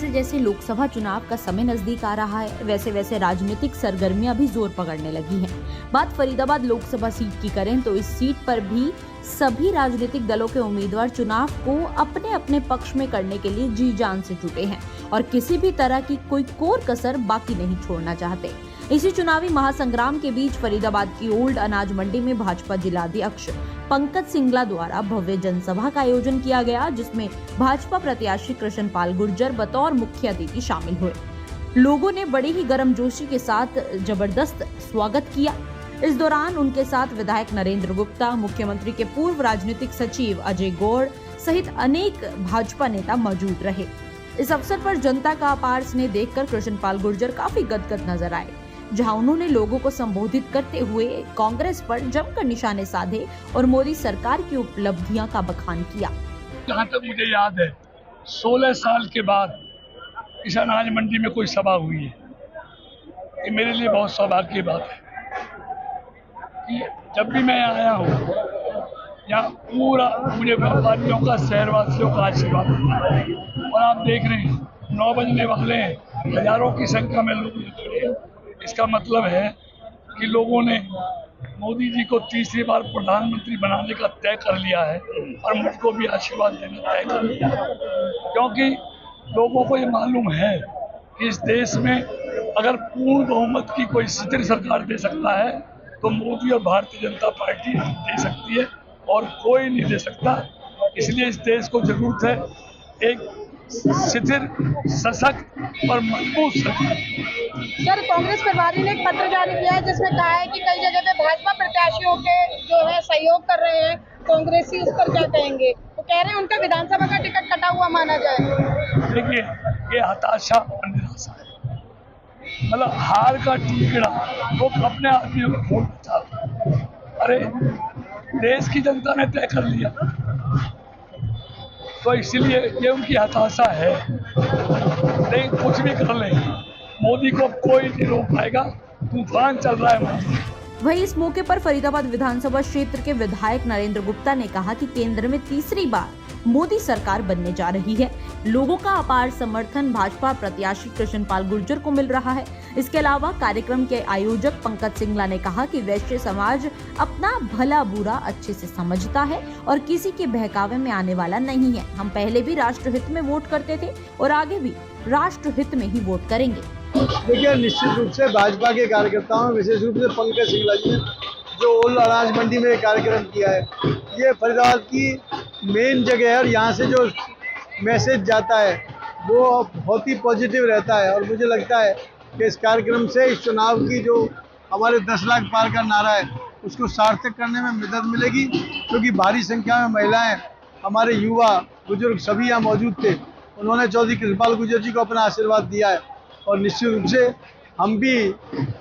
जैसे जैसे लोकसभा चुनाव का समय नजदीक आ रहा है, वैसे वैसे राजनीतिक सरगर्मियां भी जोर पकड़ने लगी हैं। बात फरीदाबाद लोकसभा सीट की करें तो इस सीट पर भी सभी राजनीतिक दलों के उम्मीदवार चुनाव को अपने अपने पक्ष में करने के लिए जी जान से जुटे हैं और किसी भी तरह की कोई कोर कसर बाकी नहीं छोड़ना चाहते। इसी चुनावी महासंग्राम के बीच फरीदाबाद की ओल्ड अनाज मंडी में भाजपा जिलाध्यक्ष पंकज सिंगला द्वारा भव्य जनसभा का आयोजन किया गया, जिसमें भाजपा प्रत्याशी कृष्णपाल गुर्जर बतौर मुख्य अतिथि शामिल हुए। लोगों ने बड़ी ही गर्मजोशी के साथ जबरदस्त स्वागत किया। इस दौरान उनके साथ विधायक नरेंद्र गुप्ता, मुख्यमंत्री के पूर्व राजनीतिक सचिव अजय गौड़ सहित अनेक भाजपा नेता मौजूद रहे। इस अवसर पर जनता का अपार स्नेह देखकर कृष्णपाल गुर्जर काफी गदगद नजर आए, जहां उन्होंने लोगों को संबोधित करते हुए कांग्रेस पर जमकर निशाने साधे और मोदी सरकार की उपलब्धियां का बखान किया। जहाँ तक मुझे याद है 16 साल के बाद इस अनाज मंडी में कोई सभा हुई है। ये मेरे लिए बहुत सौभाग्य की बात है कि जब भी मैं आया हूँ यहाँ पूरा मुझे व्यापारियों का, शहरवासियों का आशीर्वाद मिला है। और आप देख रहे हैं 9 बजने वाले हैं, हजारों की संख्या में लोग जुड़े हैं। इसका मतलब है कि लोगों ने मोदी जी को तीसरी बार प्रधानमंत्री बनाने का तय कर लिया है और मुझको भी आशीर्वाद देना तय कर लिया है, क्योंकि लोगों को ये मालूम है कि इस देश में अगर पूर्ण बहुमत की कोई स्थिर सरकार दे सकता है तो मोदी और भारतीय जनता पार्टी दे सकती है और कोई नहीं दे सकता। इसलिए इस देश को जरूरत है एक स्थिर, सशक्त और मजबूत सरकार। सर, कांग्रेस प्रभारी ने एक पत्र जारी किया है जिसमें कहा है कि कई जगह पे भाजपा प्रत्याशियों के जो है सहयोग कर रहे हैं, कांग्रेसी उस पर क्या कहेंगे? तो कह रहे हैं उनका विधानसभा का टिकट कटा हुआ माना जाए। देखिए, ये हताशा और निराशा है। मतलब हार का टीकड़ा लोग अपने आदमियों को वोट चाहते हैं। अरे देश की जनता ने तय कर लिया, तो इसलिए ये उनकी हताशा है। लेकिन कुछ भी कर ले, मोदी को कोई नहीं रोक पाएगा। तूफान चल रहा है मोदी। वहीं इस मौके पर फरीदाबाद विधानसभा क्षेत्र के विधायक नरेंद्र गुप्ता ने कहा कि केंद्र में तीसरी बार मोदी सरकार बनने जा रही है। लोगों का अपार समर्थन भाजपा प्रत्याशी कृष्णपाल गुर्जर को मिल रहा है। इसके अलावा कार्यक्रम के आयोजक पंकज सिंगला ने कहा कि वैश्य समाज अपना भला बुरा अच्छे से समझता है और किसी के बहकावे में आने वाला नहीं है। हम पहले भी राष्ट्रहित में वोट करते थे और आगे भी राष्ट्रहित में ही वोट करेंगे। देखिए, निश्चित रूप से भाजपा के कार्यकर्ताओं, विशेष रूप से पंकज सिंगला जी ने जो ओल्ड अनाज मंडी में कार्यक्रम किया है, ये फरीदाबाद की मेन जगह है और यहाँ से जो मैसेज जाता है वो बहुत ही पॉजिटिव रहता है। और मुझे लगता है कि इस कार्यक्रम से इस चुनाव की जो हमारे 10 लाख पार का नारा है उसको सार्थक करने में मदद मिलेगी, क्योंकि भारी संख्या में महिलाएं, हमारे युवा, बुजुर्ग सभी यहाँ मौजूद थे। उन्होंने चौधरी कृष्णपाल गुर्जर जी को अपना आशीर्वाद दिया है और निश्चित रूप से हम भी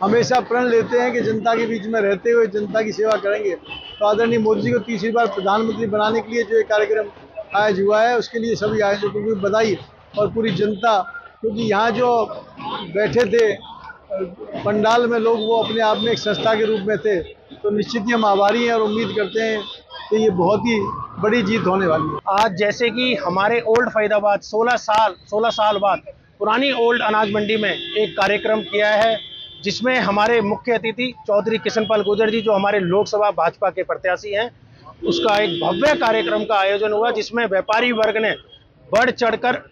हमेशा प्रण लेते हैं कि जनता के बीच में रहते हुए जनता की सेवा करेंगे। तो आदरणीय मोदी जी को तीसरी बार प्रधानमंत्री बनाने के लिए जो ये कार्यक्रम आयोजित हुआ है उसके लिए सभी आयोजकों को बधाई और पूरी जनता, क्योंकि यहाँ जो बैठे थे पंडाल में लोग, वो अपने आप में एक संस्था के रूप में थे। तो निश्चित ही हम आभारी हैं और उम्मीद करते हैं कि ये बहुत ही बड़ी जीत होने वाली है। आज जैसे कि हमारे ओल्ड फरीदाबाद 16 साल बाद पुरानी ओल्ड अनाज मंडी में एक कार्यक्रम किया है, जिसमें हमारे मुख्य अतिथि चौधरी कृष्णपाल गुर्जर जी, जो हमारे लोकसभा भाजपा के प्रत्याशी हैं, उसका एक भव्य कार्यक्रम का आयोजन हुआ, जिसमें व्यापारी वर्ग ने बढ़ चढ़कर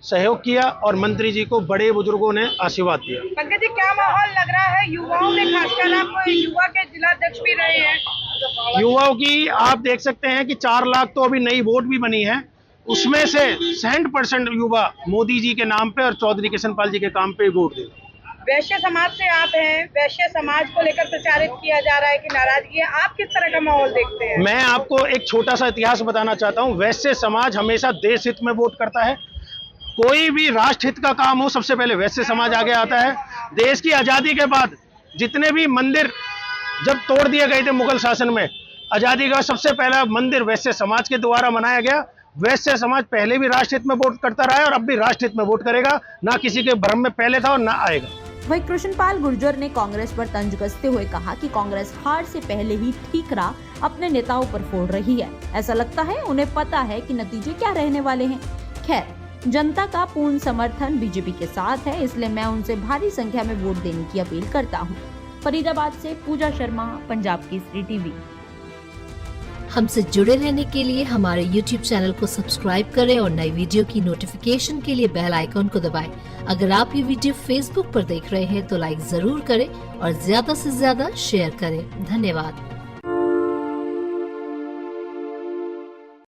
सहयोग किया और मंत्री जी को, बड़े बुजुर्गों ने आशीर्वाद दिया। पंकज जी, क्या माहौल लग रहा है युवाओं में? खासकर आप युवा के जिलाध्यक्ष भी रहे हैं। युवाओं की आप देख सकते हैं कि 4 लाख तो अभी नई वोट भी बनी है, उसमें से 60% युवा मोदी जी के नाम पे और चौधरी कृष्णपाल जी के काम पे वोट दे। वैश्य समाज से आप हैं, वैश्य समाज को लेकर प्रचारित किया जा रहा है कि नाराजगी है, आप किस तरह का माहौल देखते हैं? मैं आपको एक छोटा सा इतिहास बताना चाहता हूँ। वैश्य समाज हमेशा देश हित में वोट करता है। कोई भी राष्ट्र हित का काम हो, सबसे पहले वैश्य समाज आगे आता है। देश की आजादी के बाद जितने भी मंदिर जब तोड़ दिए गए थे मुगल शासन में, आजादी का सबसे पहला मंदिर वैश्य समाज के द्वारा बनाया गया। वैश्य समाज पहले भी राष्ट्रहित में वोट करता रहा है और अब भी राष्ट्रहित में वोट करेगा, ना किसी के भ्रम में पहले था और ना आएगा। वहीं कृष्णपाल गुर्जर ने कांग्रेस पर तंज कसते हुए कहा कि कांग्रेस हार से पहले ही ठीकरा अपने नेताओं पर फोड़ रही है। ऐसा लगता है उन्हें पता है कि नतीजे क्या रहने वाले हैं। खैर, जनता का पूर्ण समर्थन बीजेपी के साथ है, इसलिए मैं उनसे भारी संख्या में वोट देने की अपील करता हूं। फरीदाबाद से पूजा शर्मा, पंजाब केसरी टीवी। हमसे जुड़े रहने के लिए हमारे YouTube चैनल को सब्सक्राइब करें और नई वीडियो की नोटिफिकेशन के लिए बेल आइकॉन को दबाएं। अगर आप ये वीडियो Facebook पर देख रहे हैं तो लाइक जरूर करें और ज्यादा से ज्यादा शेयर करें। धन्यवाद।